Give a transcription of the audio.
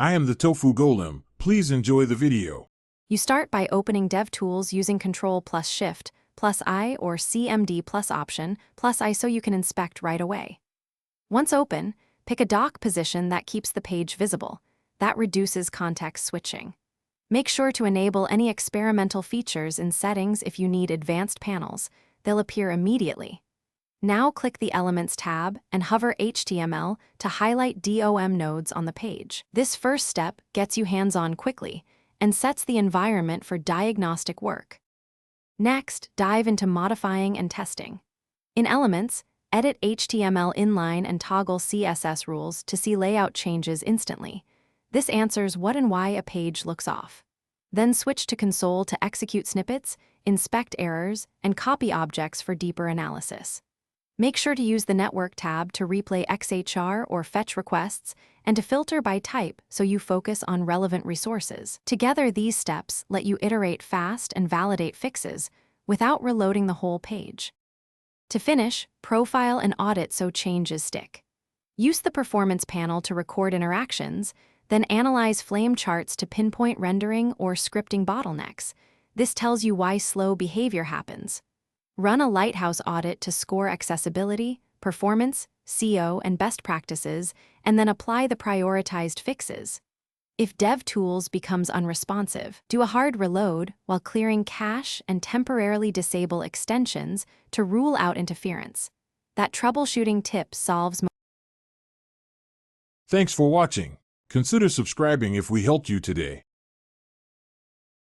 I am the Tofu Golem. Please enjoy the video. You start by opening DevTools using Ctrl plus Shift plus I or CMD plus Option plus I so you can inspect right away. Once open, pick a dock position that keeps the page visible. That reduces context switching. Make sure to enable any experimental features in settings if you need advanced panels. They'll appear immediately. Now click the Elements tab and hover HTML to highlight DOM nodes on the page. This first step gets you hands-on quickly and sets the environment for diagnostic work. Next, dive into modifying and testing. In Elements, edit HTML inline and toggle CSS rules to see layout changes instantly. This answers what and why a page looks off. Then switch to Console to execute snippets, inspect errors, and copy objects for deeper analysis. Make sure to use the Network tab to replay XHR or fetch requests and to filter by type so you focus on relevant resources. Together, these steps let you iterate fast and validate fixes without reloading the whole page. To finish, profile and audit so changes stick. Use the Performance panel to record interactions, then analyze flame charts to pinpoint rendering or scripting bottlenecks. This tells you why slow behavior happens. Run a lighthouse audit to score accessibility, performance, CO, and best practices, and then apply the prioritized fixes. If DevTools becomes unresponsive, do a hard reload while clearing cache and temporarily disable extensions to rule out interference. That troubleshooting tip solves. Thanks for watching. Consider subscribing if we helped you today.